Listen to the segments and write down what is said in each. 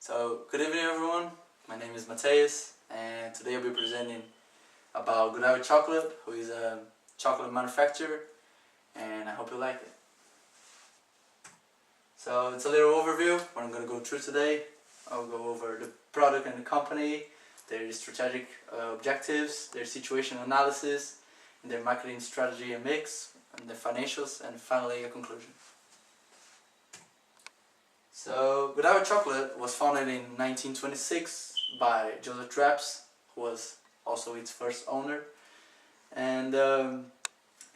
Good evening everyone, my name is Matheus and today I'll be presenting about Godiva chocolate, who is a chocolate manufacturer, and I hope you like it. So it's a little overview what I'm going to go through today. I'll go over the product and the company, their strategic objectives, their situation analysis, and their marketing strategy and mix, and the financials, and finally a conclusion. So Godiva chocolate was founded in 1926 by Joseph Traps, who was also its first owner, and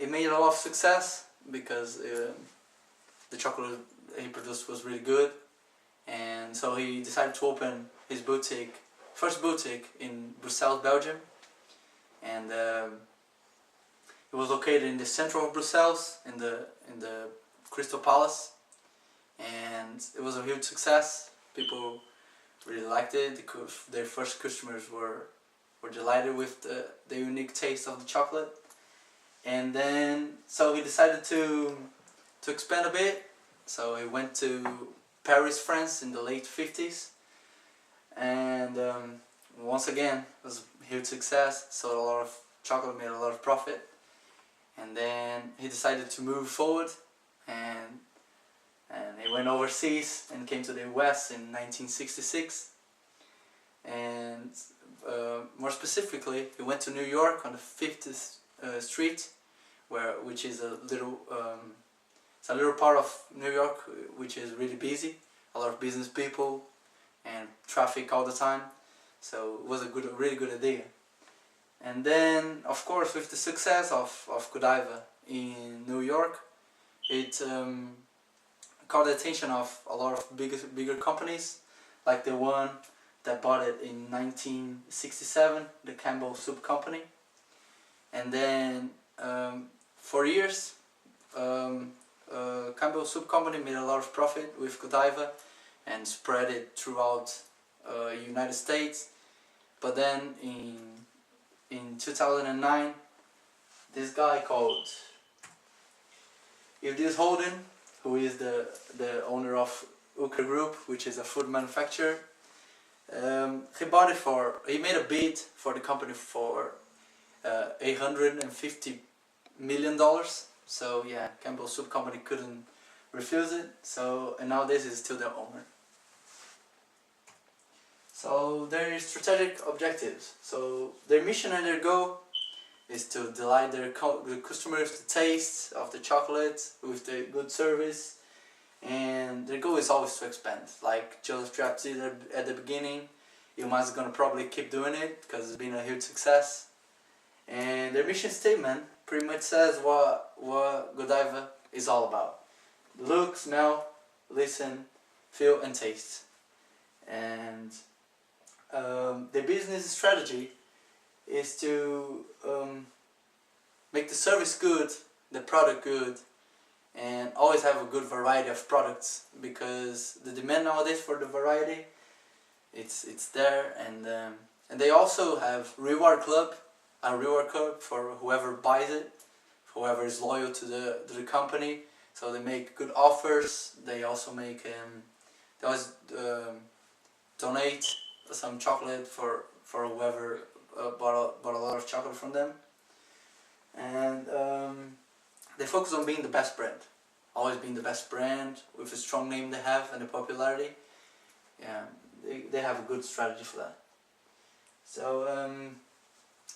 it made a lot of success because the chocolate he produced was really good, and so he decided to open his first boutique in Brussels, Belgium, and it was located in the center of Brussels in the Crystal Palace. And it was a huge success. People really liked it. Their first customers were delighted with the unique taste of the chocolate. And then so he decided to expand a bit. So he went to Paris, France in the late 50s, and once again it was a huge success. Sold a lot of chocolate, made a lot of profit, and then he decided to move forward, and he went overseas and came to the US in 1966, and more specifically he went to New York on the 50th Street, which is a little part of New York which is really busy, a lot of business people and traffic all the time, so it was a really good idea. And then of course with the success of Godiva in New York, it caught the attention of a lot of bigger companies, like the one that bought it in 1967, the Campbell Soup Company. And then for years Campbell Soup Company made a lot of profit with Godiva and spread it throughout United States. But then in 2009, this guy called Holden, who is the owner of Uker Group, which is a food manufacturer. He made a bid for the company for $850 million. So yeah, Campbell Soup Company couldn't refuse it. So, and nowadays is still the owner. So their strategic objectives. So their mission and their goal is to delight the customers, the taste of the chocolate with the good service, and their goal is always to expand. Like Joseph Traps did at the beginning, Ilma's gonna probably keep doing it because it's been a huge success. And their mission statement pretty much says what Godiva is all about: look, smell, listen, feel, and taste. And their business strategy is to make the service good, the product good, and always have a good variety of products, because the demand nowadays for the variety, it's there. And they also have a reward club for whoever buys it, whoever is loyal to the company. So they make good offers. They also make they always donate some chocolate for whoever bought a lot of chocolate from them. And they focus on being the best brand, always being the best brand with a strong name they have and the popularity. Yeah, they have a good strategy for that. So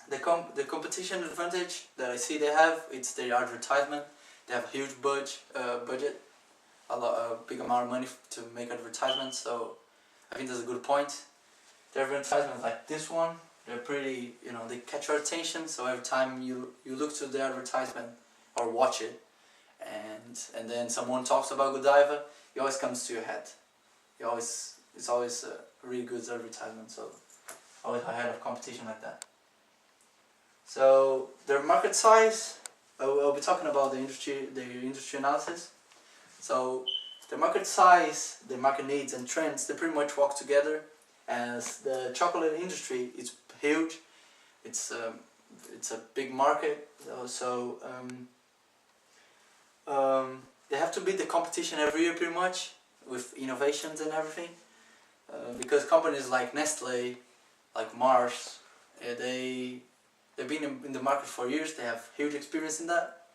the competition advantage that I see they have, it's their advertisement. They have a huge budget, a big amount of money to make advertisements. So I think that's a good point. Their advertisements like this one, they're pretty, they catch your attention. So every time you look to the advertisement or watch it, and then someone talks about Godiva, it always comes to your head. It's always a really good advertisement. So always ahead of competition like that. So their market size, I'll be talking about the industry analysis. So the market size, the market needs and trends, they pretty much walk together, as the chocolate industry is huge. It's a big market, so they have to beat the competition every year pretty much with innovations and everything. because companies like Nestle, like Mars, they've been in the market for years. They have huge experience in that.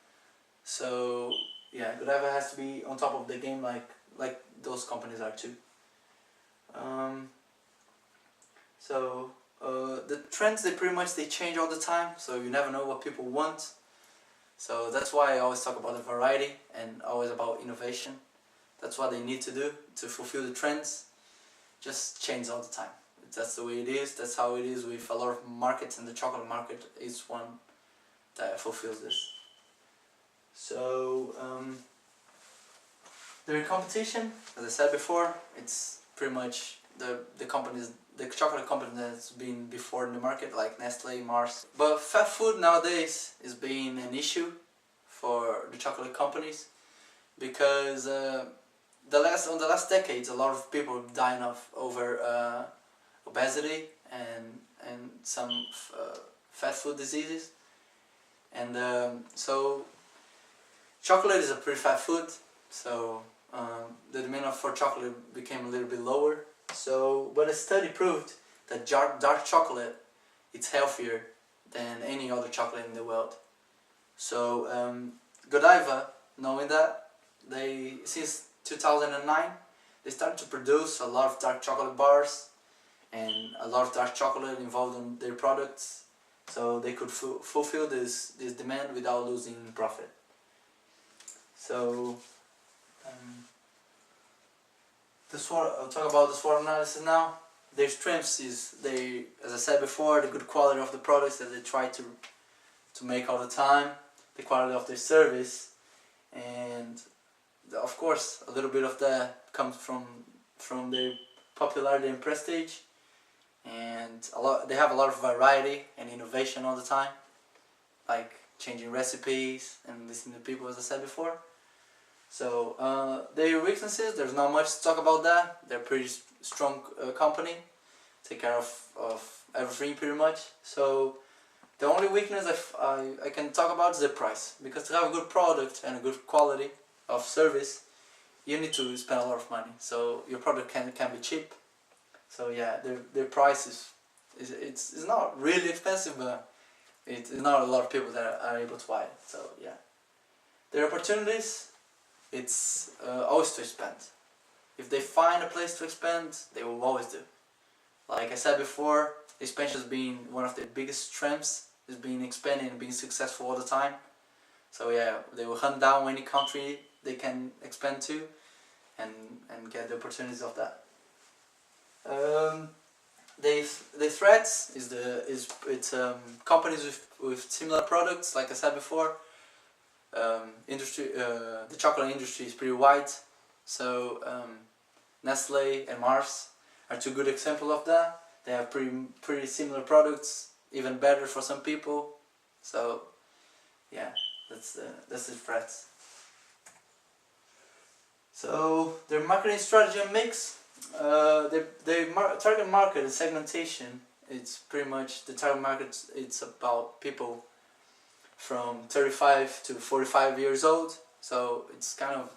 So yeah, Godiva has to be on top of the game, like those companies are too. The trends, they change all the time, so you never know what people want. So that's why I always talk about the variety and always about innovation. That's what they need to do to fulfill the trends. Just change all the time. That's the way it is. That's how it is with a lot of markets, and the chocolate market is one that fulfills this. So the competition, as I said before, it's pretty much the companies, the chocolate company that's been before in the market, like Nestle, Mars. But fast food nowadays is being an issue for the chocolate companies, because on the last decades, a lot of people dying of over obesity and some fast food diseases, and so chocolate is a pretty fat food, so the demand for chocolate became a little bit lower. So, but a study proved that dark chocolate, it's healthier than any other chocolate in the world. So Godiva, knowing that, since 2009 they started to produce a lot of dark chocolate bars and a lot of dark chocolate involved in their products, so they could fulfill this demand without losing profit. So I'll talk about the SWOT analysis now. Their strengths is, as I said before, the good quality of the products that they try to make all the time, the quality of their service, and of course a little bit of that comes from their popularity and prestige, and they have a lot of variety and innovation all the time, like changing recipes and listening to people, as I said before. So their weaknesses, there's not much to talk about that. They're a pretty strong company, take care of everything pretty much. So the only weakness I can talk about is the price, because to have a good product and a good quality of service, you need to spend a lot of money. So your product can be cheap. So yeah, their price it's not really expensive, but it's not a lot of people that are able to buy it. So yeah, their opportunities, it's always to expand. If they find a place to expand, they will always do. Like I said before, expansion has been one of their biggest strengths, is being expanding and being successful all the time. So yeah, they will hunt down any country they can expand to and get the opportunities of that. The threats it's companies with similar products, like I said before. The chocolate industry is pretty wide, so Nestle and Mars are two good examples of that. They have pretty similar products, even better for some people. So yeah, that's the threats. So their marketing strategy and mix, target market and segmentation. It's pretty much the target market. It's about people from 35 to 45 years old, so it's kind of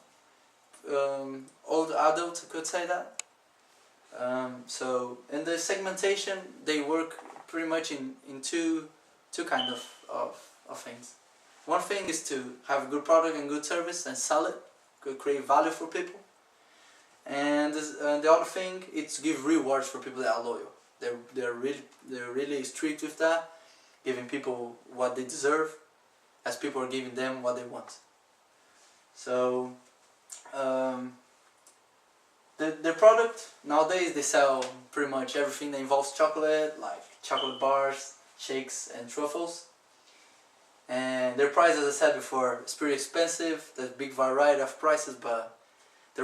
old adult, I could say that. So in the segmentation, they work pretty much in two kind of things. One thing is to have a good product and good service and sell it, could create value for people. And the other thing, it's give rewards for people that are loyal. They're really strict with that, giving people what they deserve, as people are giving them what they want. So the product nowadays, they sell pretty much everything that involves chocolate, like chocolate bars, shakes and truffles. And their price, as I said before, is pretty expensive. There's a big variety of prices, but the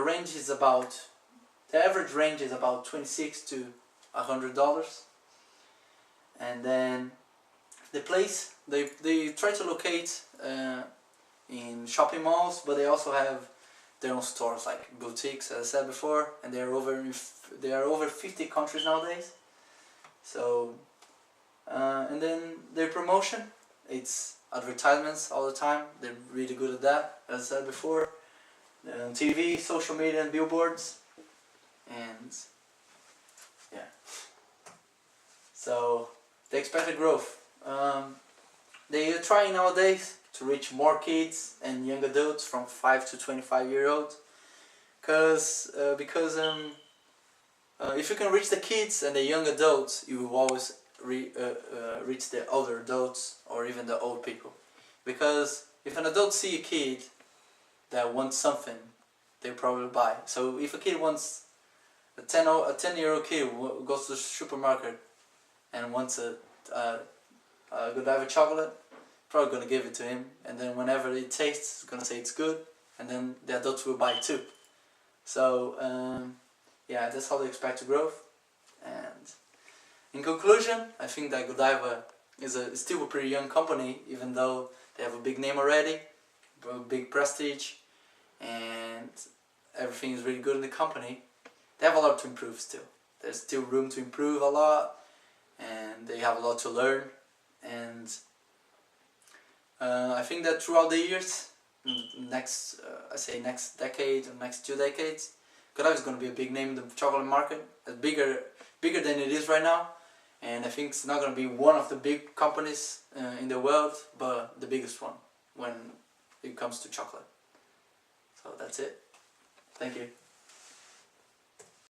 average range is about $26 to $100. And then the place, they try to locate in shopping malls, but they also have their own stores, like boutiques, as I said before, and they are over 50 countries nowadays. So and then their promotion, it's advertisements all the time. They're really good at that, as I said before. TV, social media and billboards. And Yeah. So the expected growth. They are trying nowadays to reach more kids and young adults from 5 to 25-year-olds, because if you can reach the kids and the young adults, you will always reach the older adults or even the old people. Because if an adult see a kid that wants something, they probably buy. So if a kid wants a 10-year-old kid who goes to the supermarket and wants a Godiva chocolate, probably gonna give it to him, and then whenever it tastes, it's gonna say it's good, and then the adults will buy it too. So yeah, that's how they expect to grow. And in conclusion, I think that Godiva is still a pretty young company, even though they have a big name already, a big prestige, and everything is really good in the company. They have a lot to improve still. There's still room to improve a lot, and they have a lot to learn. And I think that throughout the years, next decade or next 2 decades, Godiva is going to be a big name in the chocolate market, bigger than it is right now. And I think it's not going to be one of the big companies in the world, but the biggest one when it comes to chocolate. So that's it. Thank you.